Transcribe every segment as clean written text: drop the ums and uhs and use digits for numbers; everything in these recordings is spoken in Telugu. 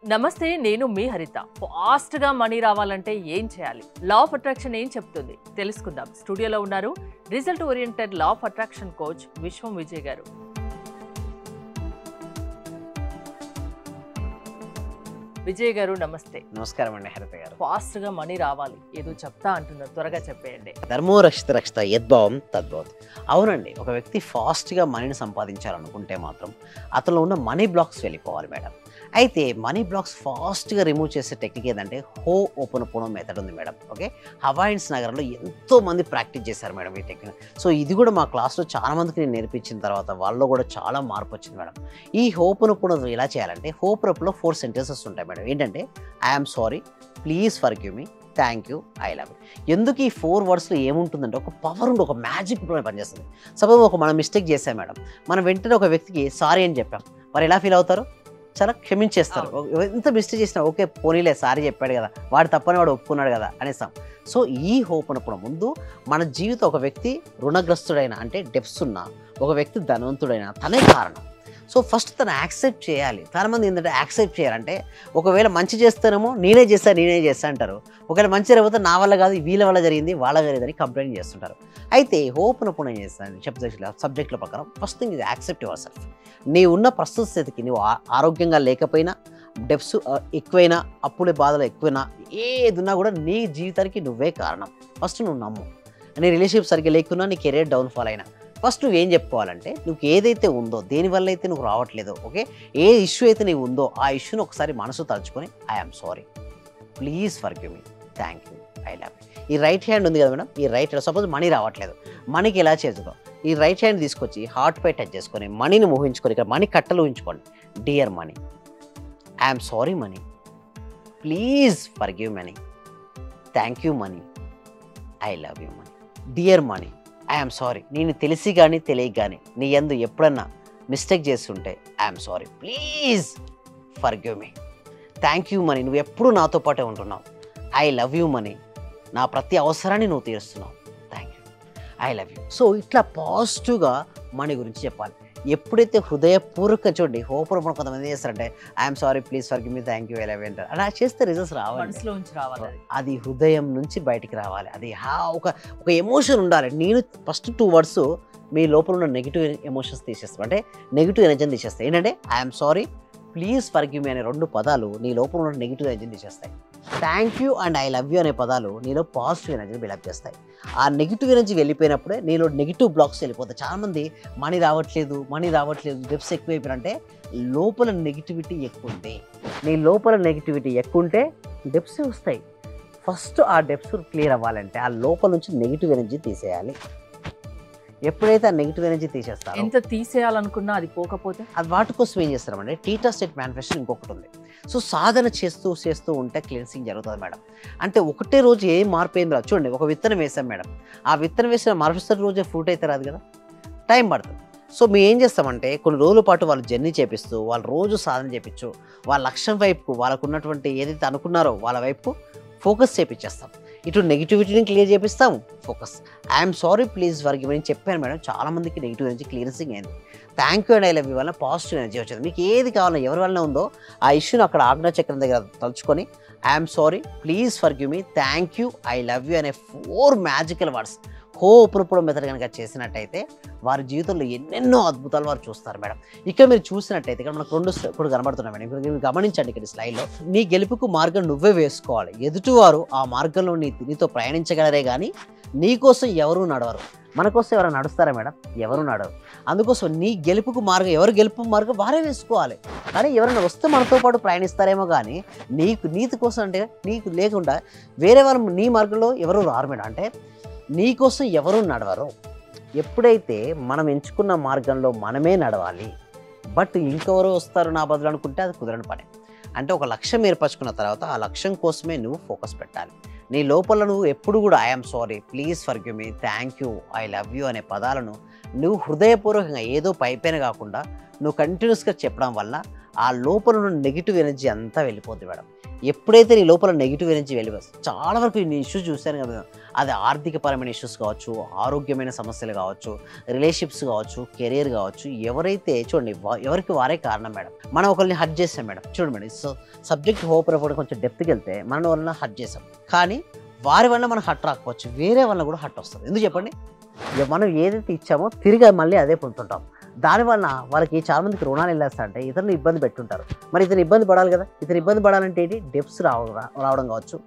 నమస్తే, నేను మీ హరిత. ఫాస్ట్‌గా మనీ రావాలంటే ఏం చేయాలి? లా ఆఫ్ అట్రాక్షన్ ఏం చెప్తుంది? తెలుసుకుందాం. స్టూడియోలో ఉన్నారు result oriented law of attraction coach విశ్వం విజయ్ గారు. విజయ్ గారు నమస్తే. నమస్కారం అండి హరిత గారు. ఫాస్ట్‌గా మనీ రావాలి, ఏదో చెప్తా అంటున్నారు, త్వరగా చెప్పేయండి. ధర్మో రక్షిత రక్షిత యద్భావం తద్భవతి. అవునండి, ఒక వ్యక్తి ఫాస్ట్గా మనీని సంపాదించాలనుకుంటే మాత్రం అతనిలో ఉన్న మనీ బ్లాక్స్ వెళ్ళిపోవాలి మేడం. అయితే మనీ బ్లాక్స్ ఫాస్ట్గా రిమూవ్ చేసే టెక్నిక్ ఏంటంటే హో ఓపెన్ పోనో మెథడ్ ఉంది మేడం. ఓకే, హవాయిన్స్ నగరంలో ఎంతో మంది ప్రాక్టీస్ చేశారు మేడం ఈ టెక్నిక్. సో ఇది కూడా మా క్లాస్లో చాలా మందికి నేను నేర్పించిన తర్వాత వాళ్ళలో కూడా చాలా మార్పు వచ్చింది మేడం. ఈ ఓపెన్ పోనో ఎలా చేయాలంటే హోప్రప్లో 4 సెంటెన్సెస్ ఉంటాయి మేడం. ఏంటంటే I'm sorry, please forgive me, thank you, I love you. ఎందుకు ఈ 4 వర్డ్స్లో ఏముంటుందంటే ఒక పవర్ ఉండి ఒక మ్యాజిక్ పనిచేస్తుంది. సపోజ్ మనం మిస్టేక్ చేసాం మేడం, మనం వెంటనే ఒక వ్యక్తికి సారీ అని చెప్పాం, మరి ఎలా ఫీల్ అవుతారు? చాలా క్షమించేస్తారు. ఎంత మిస్టేక్ చేసినా ఓకే పోనీలే సారీ చెప్పాడు కదా, వాడు తప్పని వాడు ఒప్పుకున్నాడు కదా అనేస్తాం. సో ఈ హోప్ అన్నప్పుడు ముందు మన జీవితం ఒక వ్యక్తి రుణగ్రస్తుడైన అంటే డెప్స్ ఉన్న ఒక వ్యక్తి ధనవంతుడైన తనే కారణం. సో ఫస్ట్ తను యాక్సెప్ట్ చేయాలి. చాలామంది ఏంటంటే యాక్సెప్ట్ చేయాలంటే ఒకవేళ మంచి చేస్తానేమో నేనే చేస్తా అంటారు. ఒకవేళ మంచి జరిగితే నా వల్ల కాదు వీళ్ళ వల్ల జరిగింది వాళ్ళ జరిగిందని కంప్లైంట్ చేస్తుంటారు. అయితే హోప్ అన్నప్పుడు ఏం చేస్తాను సబ్జెక్టుల ప్రకారం ఫస్ట్ థింగ్ ఇది యాక్సెప్ట్ యువర్ సెల్ఫ్. నీ ఉన్న ప్రస్తుత స్థితికి నువ్వు ఆరోగ్యంగా లేకపోయినా, డెప్స్ ఎక్కువైనా, అప్పుల బాధలు ఎక్కువైనా, ఏదున్నా కూడా నీ జీవితానికి నువ్వే కారణం. ఫస్ట్ నువ్వు నమ్ము. నీ రిలేషన్షిప్ సరిగ్గా లేకున్నా, నీ కెరీర్ డౌన్ఫాల్ అయినా ఫస్ట్ నువ్వేం చెప్పుకోవాలంటే నువ్వు ఏదైతే ఉందో దేనివల్ల అయితే నువ్వు రావట్లేదో, ఓకే, ఏ ఇష్యూ అయితే నీవు ఉందో ఆ ఇష్యూని ఒకసారి మనసు తలుచుకొని I'm sorry, please forgive me, thank you, I love you. ఈ రైట్ హ్యాండ్ ఉంది కదా మేడం, ఈ రైట్ హ్యాండ్ సపోజ్ మనీ రావట్లేదు, మనీకి ఎలా చేద్దాం? ఈ రైట్ హ్యాండ్ తీసుకొచ్చి హార్ట్ పై టచ్ చేసుకొని మనీని ఊహించుకొని ఇక్కడ మనీ కట్టలు ఊహించుకోండి. Dear money, I'm sorry money, please forgive money, thank you money, I love you money. Dear money, I'm sorry, నేను తెలిసి కానీ తెలియక కానీ నీ యందు ఎప్పుడన్నా మిస్టేక్ చేస్తుంటే I'm sorry, please forgive me, thank you money, నువ్వు ఎప్పుడు నాతో పాటే ఉంటున్నావు, ఐ లవ్ యూ మనీ, నా ప్రతి అవసరాన్ని నువ్వు తీరుస్తున్నావు, thank you, I love you. So ఇట్లా పాజిటివ్గా మనీ గురించి చెప్పాలి. ఎప్పుడైతే హృదయపూర్వక చూడండి హోప్రూపం కొంతమంది చేస్తారంటే I'm sorry, please forgive me, thank you, I love you అంటారు. అలా చేస్తే రిజల్ట్స్ రావాలి. అది హృదయం నుంచి బయటికి రావాలి. అది ఒక ఎమోషన్ ఉండాలి. నేను ఫస్ట్ 2 వర్డ్స్ మీ లోపల ఉన్న నెగిటివ్ ఎమోషన్స్ తీసేస్తాను, అంటే నెగిటివ్ ఎనర్జీని తీసేస్తాయి. ఏంటంటే I'm sorry, please forgive me అనే 2 పదాలు నీ లోపల ఉన్న నెగిటివ్ ఎనర్జీని తీసేస్తాయి. Thank you and I love you అనే పదాలు నీలో పాజిటివ్ ఎనర్జీని బిల్డప్ చేస్తాయి. ఆ నెగిటివ్ ఎనర్జీ వెళ్ళిపోయినప్పుడే నీలో నెగిటివ్ బ్లాక్స్ వెళ్ళిపోతాయి. చాలామంది మనీ రావట్లేదు డెప్స్ ఎక్కువైపోయినంటే లోపల నెగిటివిటీ ఎక్కువ ఉంది. నీ లోపల నెగిటివిటీ ఎక్కువ ఉంటే డెప్స్ వస్తాయి. ఫస్ట్ ఆ డెప్స్ క్లియర్ అవ్వాలంటే ఆ లోపల నుంచి నెగిటివ్ ఎనర్జీ తీసేయాలి. ఎప్పుడైతే ఆ నెగిటివ్ ఎనర్జీ తీసేస్తారో, ఎంత తీసేయాలనుకున్నా అది పోకపోతే అది వాటి కోసం ఏం చేస్తారంటే టీటా స్టేట్ మేనిఫెస్టేషన్ ఇంకొకటి ఉంది. సో సాధన చేస్తూ ఉంటే క్లెన్సింగ్ జరుగుతుంది మేడం. అంటే ఒకటే రోజు ఏం మార్పు ఏం రాదు. చూడండి, ఒక విత్తనం వేసాం మేడం, ఆ విత్తనం వేసిన మరుసటి రోజే ఫ్రూట్ అయితే రాదు కదా, టైం పడుతుంది. సో మేము ఏం చేస్తామంటే కొన్ని రోజుల పాటు వాళ్ళు జర్నీ చేపిస్తూ వాళ్ళు రోజు సాధన చేపించు, వాళ్ళ లక్ష్యం వైపుకు వాళ్ళకు ఉన్నటువంటి ఏదైతే అనుకున్నారో వాళ్ళ వైపు ఫోకస్ చేపించేస్తాం. ఇటు నెగిటివిటీని క్లియర్ చేపిస్తాము, focus. I'm sorry, please forgive అని చెప్పాను మేడం. చాలామందికి నెగిటివ్ ఎనర్జీ క్లియరెన్సింగ్ అయింది. Thank you and I love you వల్ల పాజిటివ్ ఎనర్జీ వచ్చింది. మీకు ఏది కావాలో ఎవరి వల్ల ఉందో ఆ ఇష్యూని అక్కడ ఆజ్ఞా చక్రం దగ్గర తలుచుకొని I'm sorry, please forgive me, thank you, I love you అనే 4 మ్యాజికల్ వర్డ్స్ హోప్రూపం మెథడ్ కనుక చేసినట్టయితే వారి జీవితంలో ఎన్నెన్నో అద్భుతాలు వారు చూస్తారు మేడం. ఇక్కడ మీరు చూసినట్టయితే ఇక్కడ మనకు 2 ఇప్పుడు కనబడుతున్నాయి మేడం. ఇప్పుడు మీరు గమనించండి, ఇక్కడ స్లైడ్లో నీ గెలుపుకు మార్గం నువ్వే వేసుకోవాలి. ఎదుటివారు ఆ మార్గంలో నీతో ప్రయాణించగలరే కానీ నీకోసం ఎవరు నడవరు. మన కోసం ఎవరైనా నడుస్తారా మేడం? ఎవరు నడవరు. అందుకోసం నీ గెలుపుకు మార్గం, ఎవరు గెలుపు మార్గం వారే వేసుకోవాలి. కానీ ఎవరైనా వస్తే మనతో పాటు ప్రయాణిస్తారేమో కానీ నీతి కోసం అంటే నీకు లేకుండా వేరే వాళ్ళు నీ మార్గంలో ఎవరు రారు మేడం. అంటే నీకోసం ఎవరు నడవరు. ఎప్పుడైతే మనం ఎంచుకున్న మార్గంలో మనమే నడవాలి, బట్ ఇంకెవరో వస్తారు నా బదులు అనుకుంటే అది కుదరని పని. అంటే ఒక లక్ష్యం ఏర్పరచుకున్న తర్వాత ఆ లక్ష్యం కోసమే నువ్వు ఫోకస్ పెట్టాలి. నీ లోపల నువ్వు ఎప్పుడు కూడా I'm sorry, please forgive me, thank you, I love you అనే పదాలను నువ్వు హృదయపూర్వకంగా ఏదో పైపైన కాకుండా నువ్వు కంటిన్యూస్గా చెప్పడం వల్ల ఆ లోపల ఉన్న నెగిటివ్ ఎనర్జీ అంతా వెళ్ళిపోతుంది మేడం. ఎప్పుడైతే నీ లోపల నెగిటివ్ ఎనర్జీ వెళ్ళిపోతుంది, చాలా వరకు నీ ఇష్యూస్ చూశాను కదా, అది ఆర్థికపరమైన ఇష్యూస్ కావచ్చు, ఆరోగ్యమైన సమస్యలు కావచ్చు, రిలేషన్షిప్స్ కావచ్చు, కెరీర్ కావచ్చు, ఎవరైతే చూడండి ఎవరికి వారే కారణం మేడం. మనం ఒకరిని హర్ట్ చేస్తాం మేడం. చూడండి మేడం, సబ్జెక్ట్ హోప్ కూడా కొంచెం డెప్త్కి వెళ్తే మన వల్ల హర్ట్ చేస్తాం, కానీ వారి వల్ల మనం హర్ట్ రాకపోవచ్చు, వేరే వల్ల కూడా హర్ట్ వస్తుంది. ఎందుకు చెప్పండి? మనం ఏదైతే ఇచ్చామో తిరిగి మళ్ళీ అదే పొందుతుంటాం. దానివల్ల వాళ్ళకి చాలా మందికి రుణాలు వెళ్ళేస్తారంటే ఇతరులు ఇబ్బంది పెట్టుంటారు. మరి ఇతను ఇబ్బంది పడాలి కదా, ఇతను ఇబ్బంది పడాలంటే ఏంటి? డెప్స్ రావడం కావచ్చు,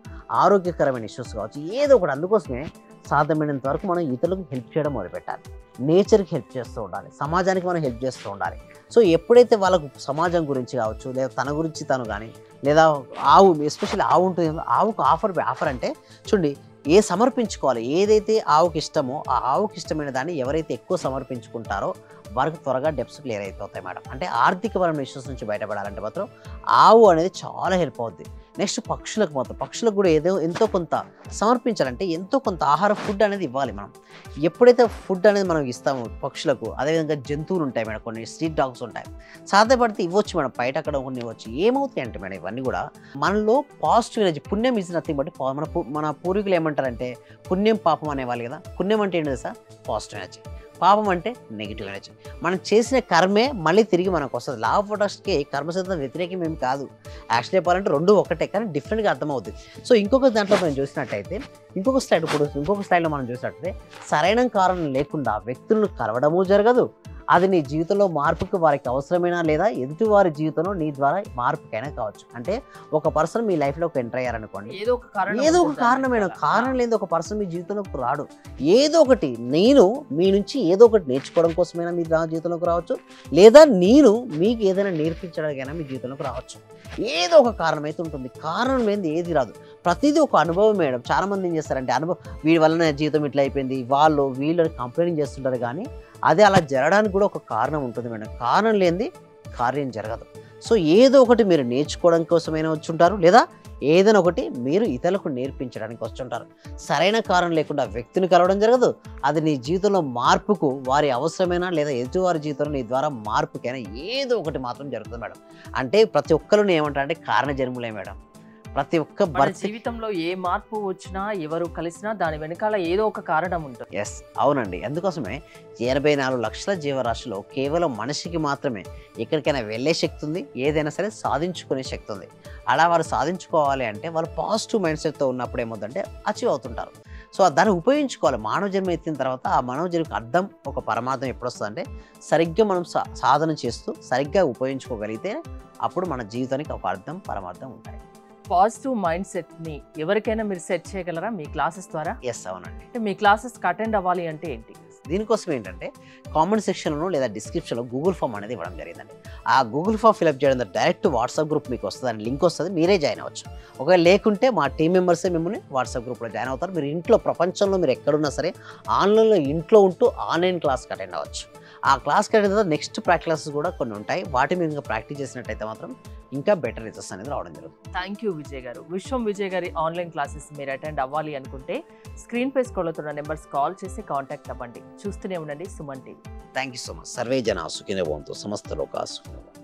ఆరోగ్యకరమైన ఇష్యూస్ కావచ్చు, ఏదో ఒకటి. అందుకోసమే సాధ్యమైనంత వరకు మనం ఇతరులకు హెల్ప్ చేయడం మొదలుపెట్టాలి, నేచర్కి హెల్ప్ చేస్తూ ఉండాలి, సమాజానికి మనం హెల్ప్ చేస్తూ ఉండాలి. సో ఎప్పుడైతే వాళ్ళకు సమాజం గురించి కావచ్చు, లేదా తన గురించి తను కానీ, లేదా ఆవు, ఎస్పెషల్లీ ఆవు ఉంటుంది, ఆవుకు ఆఫర్ అంటే చూడండి, సమర్పించుకోవాలి. ఏదైతే ఆవుకి ఇష్టమో ఆ ఆవుకి ఇష్టమైన దాన్ని ఎవరైతే ఎక్కువ సమర్పించుకుంటారో వారికి త్వరగా డెప్స్ క్లియర్ అయిపోతాయి మేడం. అంటే ఆర్థికపరమైన ఇష్యూస్ నుంచి బయటపడాలంటే మాత్రం ఆవు అనేది చాలా హెల్ప్ అవుద్ది. నెక్స్ట్ పక్షులకు మాత్రం, పక్షులకు కూడా ఎంతో కొంత సమర్పించాలంటే ఎంతో కొంత ఆహార ఫుడ్ అనేది ఇవ్వాలి మనం. ఎప్పుడైతే ఫుడ్ అనేది మనం ఇస్తామో పక్షులకు, అదేవిధంగా జంతువులు ఉంటాయి మేడం, కొన్ని స్ట్రీట్ డాగ్స్ ఉంటాయి, సాధ్యపడితే ఇవ్వచ్చు మేడం, బయట అక్కడ కొన్ని ఇవ్వచ్చు. ఏమవుతాయి అంటే మేడం ఇవన్నీ కూడా మనలో పాజిటివ్ ఎనర్జీ, పుణ్యం ఈజ్ నథింగ్ బట్ మన పూర్వీకులు ఏమంటారంటే పుణ్యం పాపం అనేవాళ్ళు కదా. పుణ్యం అంటే ఏంటి సార్? Positive energy. పాపం అంటే నెగిటివ్ ఎనర్జీ. మనం చేసిన కర్మే మళ్ళీ తిరిగి మనకు వస్తుంది. లా ఆఫ్ అట్రాక్షన్కి కర్మసిద్ధం వ్యతిరేకం ఏం కాదు. యాక్చువల్లీ చెప్పాలంటే రెండు ఒకటే, కానీ డిఫరెంట్గా అర్థమవుతుంది. సో ఇంకొక దాంట్లో మనం చూసినట్టయితే, ఇంకొక స్లైడ్లో మనం చూసినట్టయితే, సరైన కారణం లేకుండా వ్యక్తులను కలవడము జరగదు. అది నీ జీవితంలో మార్పుకి వారికి అవసరమైనా, లేదా ఎదుటి వారి జీవితంలో నీ ద్వారా మార్పుకైనా కావచ్చు. అంటే ఒక పర్సన్ మీ లైఫ్లోకి ఎంటర్ అయ్యారనుకోండి, ఏదో ఒక కారణమైన కారణం లేదు ఒక పర్సన్ మీ జీవితంలోకి రాడు. ఏదో ఒకటి, నేను మీ నుంచి ఏదో ఒకటి నేర్చుకోవడం కోసమైనా మీ జీవితంలోకి రావచ్చు, లేదా నేను మీకు ఏదైనా నేర్పించడానికైనా మీ జీవితంలోకి రావచ్చు. ఏదో ఒక కారణం అయితే ఉంటుంది. కారణం లేనిది ఏది రాదు. ప్రతిదీ ఒక అనుభవం మేడం. చాలా మంది ఏం చేస్తారంటే వీడి వల్ల నా జీవితం ఇట్లా అయిపోయింది, వీళ్ళు కంప్లైంట్ చేస్తుంటారు, కానీ అదే అలా జరగడానికి కూడా ఒక కారణం ఉంటుంది మేడం. కారణం లేనిది కార్యం జరగదు. సో ఏదో ఒకటి మీరు నేర్చుకోవడం కోసమైనా వచ్చుంటారు, లేదా ఏదైనా ఒకటి మీరు ఇతరులకు నేర్పించడానికి వచ్చుంటారు. సరైన కారణం లేకుండా వ్యక్తిని కలవడం జరగదు. అది నీ జీవితంలో మార్పుకు వారి అవసరమైనా, లేదా ఎదుటివారి జీవితంలో నీ ద్వారా మార్పుకైనా ఏదో ఒకటి మాత్రం జరుగుతుంది మేడం. అంటే ప్రతి ఒక్కరు ఏమంటారంటే కారణ జన్ములే మేడం. ప్రతి ఒక్క జీవితంలో ఏ మార్పు వచ్చినా, ఎవరు కలిసినా దాని వెనకాల ఏదో ఒక కారణం ఉంటుంది. ఎస్, అవునండి. అందుకోసమే 84 లక్షల జీవరాశిలో కేవలం మనిషికి మాత్రమే ఎక్కడికైనా వెళ్ళే శక్తి ఉంది, ఏదైనా సరే సాధించుకునే శక్తి ఉంది. అలా వారు సాధించుకోవాలి అంటే వాళ్ళు పాజిటివ్ మైండ్ సెట్తో ఉన్నప్పుడు ఏమవుతుందంటే అచీవ్ అవుతుంటారు. సో దాన్ని ఉపయోగించుకోవాలి. మానవ జన్మ ఎత్తిన తర్వాత ఆ మానవ జన్మకి అర్థం, ఒక పరమార్థం ఎప్పుడు వస్తుందంటే సరిగ్గా మనం సాధన చేస్తూ సరిగ్గా ఉపయోగించుకోగలిగితే అప్పుడు మన జీవితానికి ఒక అర్థం, పరమార్థం ఉంటాయి. పాజిటివ్ మైండ్ సెట్ని ఎవరికైనా మీరు సెట్ చేయగలరా మీ క్లాసెస్ ద్వారా? ఎస్, అవునండి. అంటే మీ క్లాసెస్కి అటెండ్ అవ్వాలి అంటే ఏంటి? దీనికోసం ఏంటంటే కామెంట్ సెక్షన్లో లేదా డిస్క్రిప్షన్లో గూగుల్ ఫామ్ అనేది ఇవ్వడం జరిగిందండి. ఆ గూగుల్ ఫామ్ ఫిల్అప్ చేయడం డైరెక్ట్ వాట్సాప్ గ్రూప్ మీకు వస్తుంది, లింక్ వస్తుంది, మీరే జాయిన్ అవ్వచ్చు. ఒకవేళ లేకుంటే మా టీం మెంబర్సే మిమ్మల్ని వాట్సాప్ గ్రూప్లో జాయిన్ అవుతారు. మీరు ఇంట్లో, ప్రపంచంలో మీరు ఎక్కడున్నా సరే ఆన్లైన్లో ఇంట్లో ఉంటూ ఆన్లైన్ క్లాస్కి అటెండ్ అవ్వచ్చు. ఆ క్లాస్కి అటెండ్ తర్వాత నెక్స్ట్ క్లాసెస్ కూడా కొన్ని ఉంటాయి. వాటి మీరు ఇంకా ప్రాక్టీస్ చేసినట్టయితే మాత్రం ఇంకా బెటర్ రిజల్ట్స్ అనేది రావడం జరుగుతుంది. థ్యాంక్ యూ విజయ్ గారు. విశ్వం విజయ్ గారి ఆన్లైన్ క్లాసెస్ మీరు అటెండ్ అవ్వాలి అనుకుంటే స్క్రీన్ పై స్క్రోల్ అవుతున్న నెంబర్స్ కాల్ చేసి కాంటాక్ట్ అవ్వండి. చూస్తూనే ఉండండి Suman TV. Thank you so much. Survey జన సుఖినో భవంతు, సమస్త లోకా సుఖినో భవంతు.